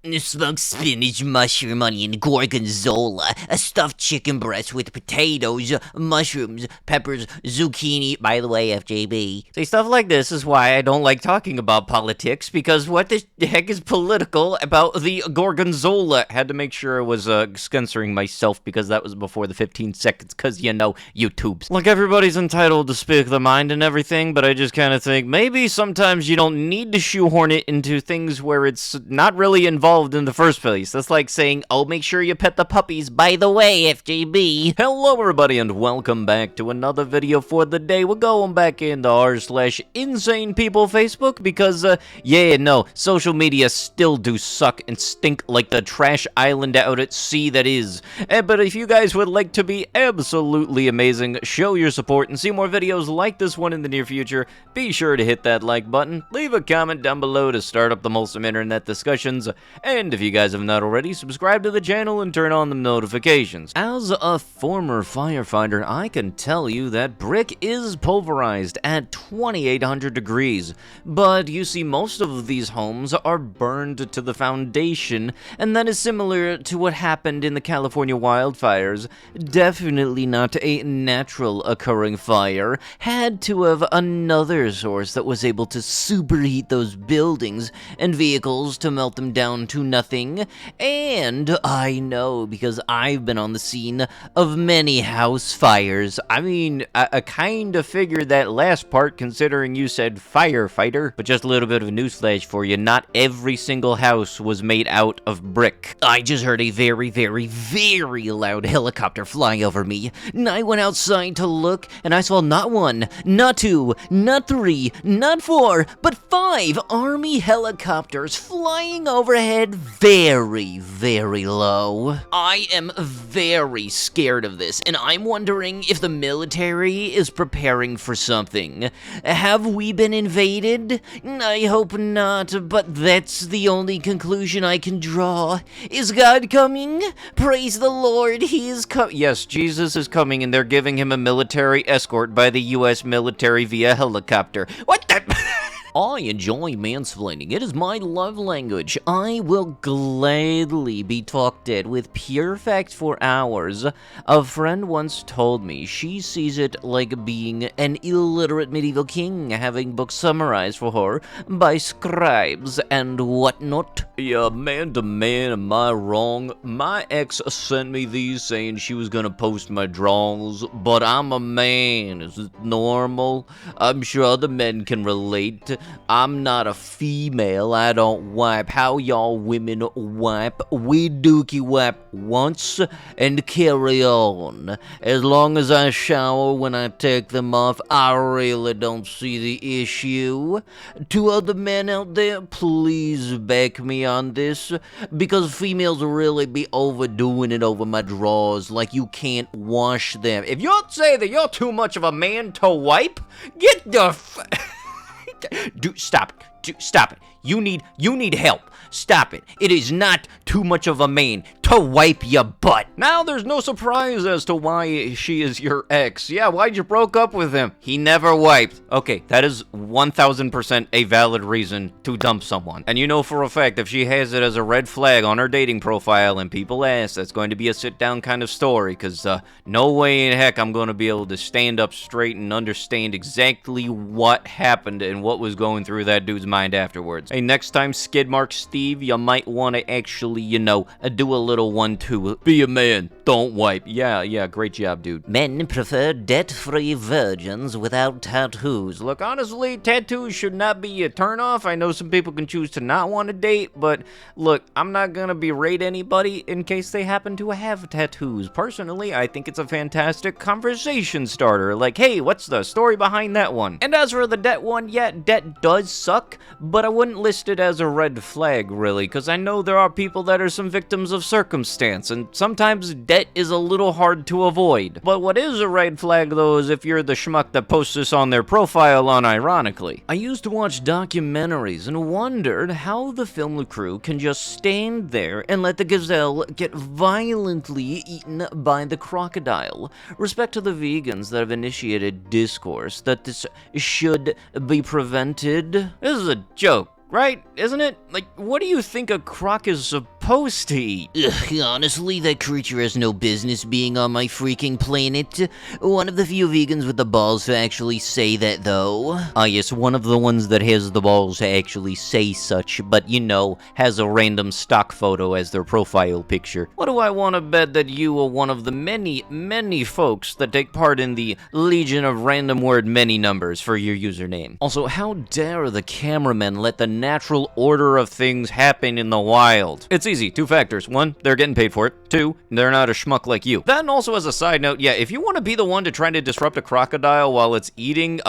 Smoked spinach, mushroom, onion, gorgonzola, a stuffed chicken breast with potatoes, mushrooms, peppers, zucchini. By the way, FJB. See, stuff like this is why I don't like talking about politics, because what the heck is political about the gorgonzola? Had to make sure I was censoring myself because that was before the 15 seconds, because, you know, YouTube's. Look, everybody's entitled to speak their mind and everything, but I just kind of think maybe sometimes you don't need to shoehorn it into things where it's not really involved in the first place. That's like saying, oh, make sure you pet the puppies. By the way, FJB. Hello, everybody, and welcome back to another video for the day. We're going back into r/insane people Facebook because, social media still do suck and stink like the trash island out at sea that is. But if you guys would like to be absolutely amazing, show your support, and see more videos like this one in the near future, be sure to hit that like button, leave a comment down below to start up the wholesome internet discussions, and if you guys have not already, subscribe to the channel and turn on the notifications. As a former firefighter, I can tell you that brick is pulverized at 2800 degrees, but you see most of these homes are burned to the foundation, and that is similar to what happened in the California wildfires. Definitely not a natural occurring fire. Had to have another source that was able to superheat those buildings and vehicles to melt them down to nothing. And I know because I've been on the scene of many house fires. I mean, I kind of figured that last part considering you said firefighter, but just a little bit of a newsflash for you, not every single house was made out of brick. I just heard a very, very, very loud helicopter fly over me, and I went outside to look, and I saw not one, not two, not three, not four, but 5 Army helicopters flying overhead very, very low. I am very scared of this, and I'm wondering if the military is preparing for something. Have we been invaded? I hope not, but that's the only conclusion I can draw. Is God coming? Praise the Lord, he is coming. Yes, Jesus is coming, and they're giving him a military escort by the U.S. military via helicopter. What the... I enjoy mansplaining. It is my love language. I will gladly be talked at with pure facts for hours. A friend once told me she sees it like being an illiterate medieval king having books summarized for her by scribes and whatnot. Yeah, man to man, am I wrong? My ex sent me these saying she was gonna post my drawings, but I'm a man. Is it normal? I'm sure other men can relate. I'm not a female, I don't wipe. How y'all women wipe? We dookie wipe once and carry on. As long as I shower when I take them off, I really don't see the issue. To other men out there, please back me on this, because females really be overdoing it over my drawers like you can't wash them. If you say that you're too much of a man to wipe, get the stop it. Stop it. You need help. Stop it. It is not too much of a man to wipe your butt. Now there's no surprise as to why she is your ex. Yeah, why'd you broke up with him? He never wiped. Okay, that is 1000% a valid reason to dump someone. And you know for a fact if she has it as a red flag on her dating profile and people ask, that's going to be a sit down kind of story, because no way in heck I'm going to be able to stand up straight and understand exactly what happened and what was going through that dude's mind afterwards. Hey, next time Skidmark Steve, you might want to actually, do a little 1-2. Be a man, don't wipe. Yeah, great job, dude. Men prefer debt-free virgins without tattoos. Look, honestly, tattoos should not be a turnoff. I know some people can choose to not want to date, but look, I'm not gonna berate anybody in case they happen to have tattoos. Personally, I think it's a fantastic conversation starter. Like, hey, what's the story behind that one? And as for the debt one, yeah, debt does suck, but I wouldn't list it as a red flag, really, because I know there are people that are some victims of circumstance, and sometimes debt is a little hard to avoid. But what is a red flag, though, is if you're the schmuck that posts this on their profile unironically. I used to watch documentaries and wondered how the film crew can just stand there and let the gazelle get violently eaten by the crocodile. Respect to the vegans that have initiated discourse that this should be prevented. This is a joke. right? Isn't it? Like, what do you think a croc is supposed to eat? Ugh, honestly, that creature has no business being on my freaking planet. One of the few vegans with the balls to actually say that, though. Ah, yes, one of the ones that has the balls to actually say such, but, you know, has a random stock photo as their profile picture. What do I want to bet that you are one of the many, many folks that take part in the Legion of Random Word Many Numbers for your username? Also, how dare the cameramen let the natural order of things happen in the wild? It's easy, 2 factors. 1, they're getting paid for it. 2, they're not a schmuck like you. Then also as a side note, yeah, if you want to be the one to try to disrupt a crocodile while it's eating,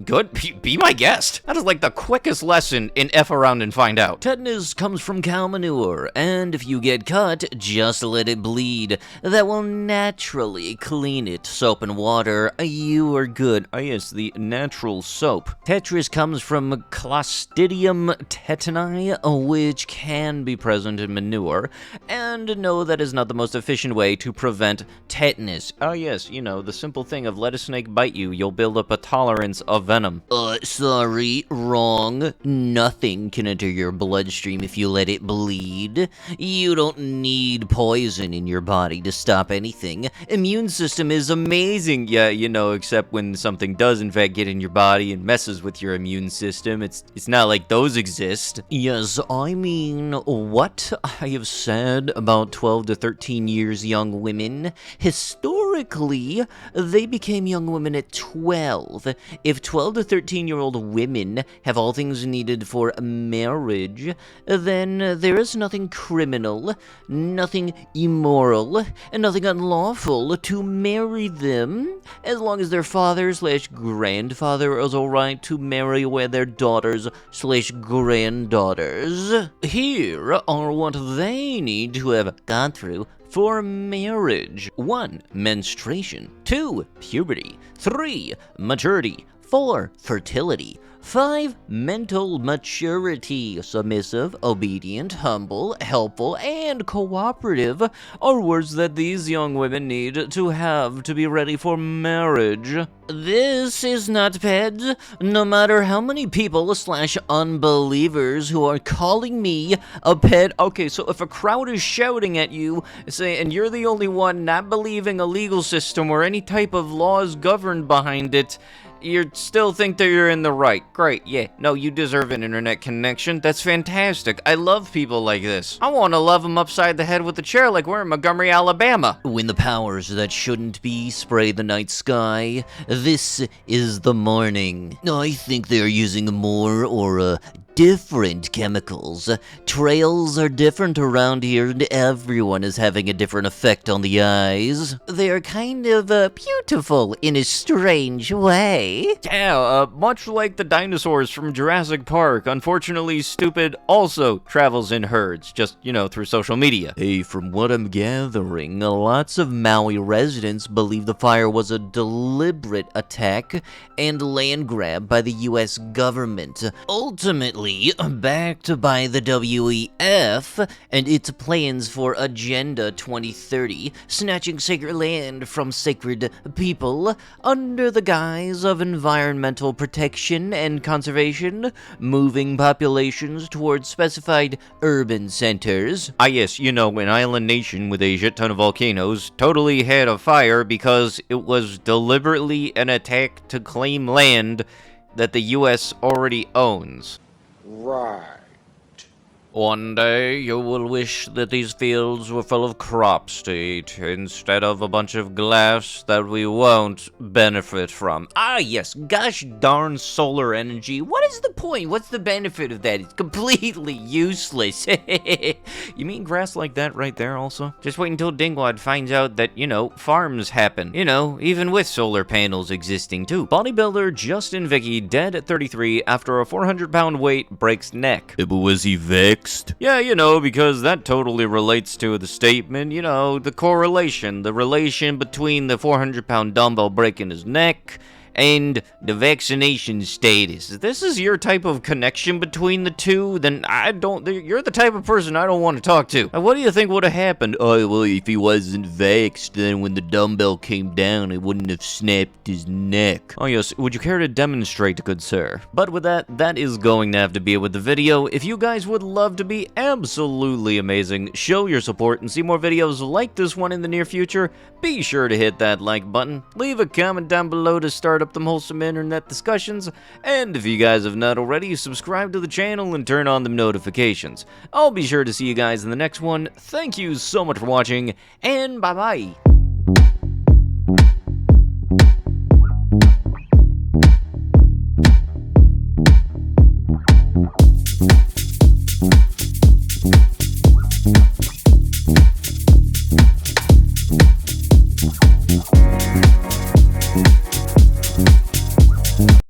good, be my guest. That is like the quickest lesson in F around and find out. Tetanus comes from cow manure, and if you get cut, just let it bleed. That will naturally clean it. Soap and water, you are good. Ah yes, the natural soap. Tetris comes from Clostridium tetani, which can be present in manure, and no, that is not the most efficient way to prevent tetanus. Ah yes, you know, the simple thing of let a snake bite you, you'll build up a tolerance of venom. Sorry, wrong. Nothing can enter your bloodstream if you let it bleed. You don't need poison in your body to stop anything. Immune system is amazing. Yeah, you know, except when something does in fact get in your body and messes with your immune system, it's not like those exist. Yes, I mean, what I have said about 12 to 13 years young women, historically, they became young women at 12. If 12 to 13-year-old women have all things needed for marriage, then there is nothing criminal, nothing immoral, and nothing unlawful to marry them, as long as their father/grandfather is alright to marry away their daughters/granddaughters. Here are what they need to have gone through for marriage. 1. Menstruation. 2. Puberty. 3. Maturity. 4. Fertility. 5. Mental maturity. Submissive, obedient, humble, helpful, and cooperative are words that these young women need to have to be ready for marriage. This is not peds. No matter how many people/unbelievers who are calling me a ped. Okay, so if a crowd is shouting at you, and you're the only one not believing a legal system or any type of laws governed behind it, you still think that you're in the right. Great, yeah. No, you deserve an internet connection. That's fantastic. I love people like this. I want to love them upside the head with a chair like we're in Montgomery, Alabama. When the powers that shouldn't be spray the night sky, this is the morning. I think they're using more or different chemicals. Trails are different around here, and everyone is having a different effect on the eyes. They are kind of beautiful in a strange way. Yeah, much like the dinosaurs from Jurassic Park. Unfortunately, stupid also travels in herds, just, you know, through social media. Hey, from what I'm gathering, lots of Maui residents believe the fire was a deliberate attack and land grab by the US government. Ultimately, backed by the WEF and its plans for Agenda 2030, snatching sacred land from sacred people under the guise of environmental protection and conservation, moving populations towards specified urban centers. Ah yes, you know, an island nation with a shit ton of volcanoes totally had a fire because it was deliberately an attack to claim land that the US already owns. Right. One day, you will wish that these fields were full of crops to eat, instead of a bunch of glass that we won't benefit from. Ah, yes, gosh darn solar energy. What is the point? What's the benefit of that? It's completely useless. You mean grass like that right there also? Just wait until Dingwad finds out that, you know, farms happen. You know, even with solar panels existing too. Bodybuilder Justin Vicky dead at 33 after a 400-pound weight breaks neck. Was he vexed? Yeah, you know, because that totally relates to the statement, you know, the correlation, the relation between the 400-pound dumbbell breaking his neck and the vaccination status. If this is your type of connection between the two, then you're the type of person I don't want to talk to. What do you think would have happened? Oh, well, if he wasn't vaxxed, then when the dumbbell came down, it wouldn't have snapped his neck. Oh yes, would you care to demonstrate, good sir? But with that is going to have to be it with the video. If you guys would love to be absolutely amazing, show your support, and see more videos like this one in the near future, be sure to hit that like button, leave a comment down below to start up them wholesome internet discussions, and if you guys have not already, subscribe to the channel and turn on the notifications. I'll be sure to see you guys in the next one. Thank you so much for watching, and bye-bye.